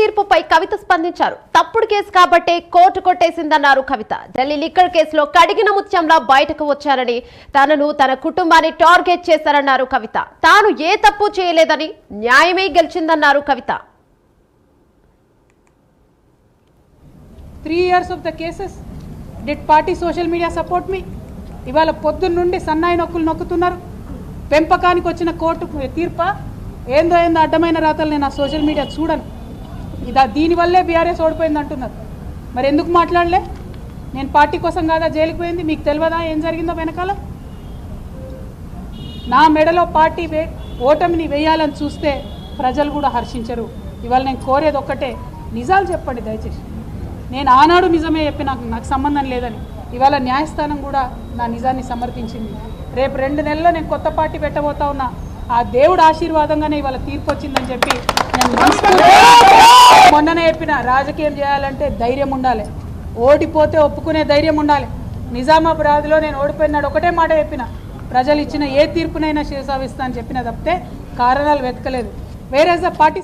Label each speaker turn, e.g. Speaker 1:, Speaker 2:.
Speaker 1: తీర్పుపై కవిత స్పందించారు. తప్పుడు కేసు కాబట్టే కోర్టు కొట్టేసిందన్నారు కవిత. ఢిల్లీ లిక్కర్ కేసులో కడిగిన ముత్యంలా బయటకు వచ్చారని, తనను తన కుటుంబాన్ని టార్గెట్ చేశారన్నారు కవిత. తాను ఏ తప్పు చేయలేదని, న్యాయమే గెలిచిందన్నారు కవిత.
Speaker 2: 3 years of the cases, did party social media support me? ఇవాళ పొద్దున్న నుండి సన్నాయి నొక్కులు నొక్కుతున్నారు. పెంపకానికి వచ్చిన కోర్టు తీర్ప ఏందో అడ్డమైన రాతలు నేను ఆ సోషల్ మీడియా చూడను. దీనివల్లే బీఆర్ఎస్ ఓడిపోయింది అంటున్నారు. మరి ఎందుకు మాట్లాడలే? నేను పార్టీ కోసం కాదా జైలుకి పోయింది? మీకు తెలియదా ఏం జరిగిందో వెనకాల? నా మెడలో పార్టీ ఓటమిని వేయాలని చూస్తే ప్రజలు కూడా హర్షించరు. ఇవాళ నేను కోరేది ఒక్కటే, నిజాలు చెప్పండి దయచేసి. నేను ఆనాడు నిజమే చెప్పి నాకు సంబంధం లేదని ఇవాళ న్యాయస్థానం కూడా నా నిజాన్ని సమర్థించింది. రేపు 2 నెలల్లో నేను కొత్త పార్టీ పెట్టబోతా ఉన్నా. ఆ దేవుడు ఆశీర్వాదంగానే ఇవాళ తీర్పు వచ్చిందని చెప్పి నేను మొన్ననే చెప్పిన, రాజకీయం చేయాలంటే ధైర్యం ఉండాలి, ఓడిపోతే ఒప్పుకునే ధైర్యం ఉండాలి. నిజామాబాద్లో నేను ఓడిపోయినాడు ఒకటే మాట చెప్పిన, ప్రజలు ఇచ్చిన ఏ తీర్పునైనా శిరసావిస్తా అని చెప్పిన తప్పితే కారణాలు వెతకలేదు. వేరే పార్టీ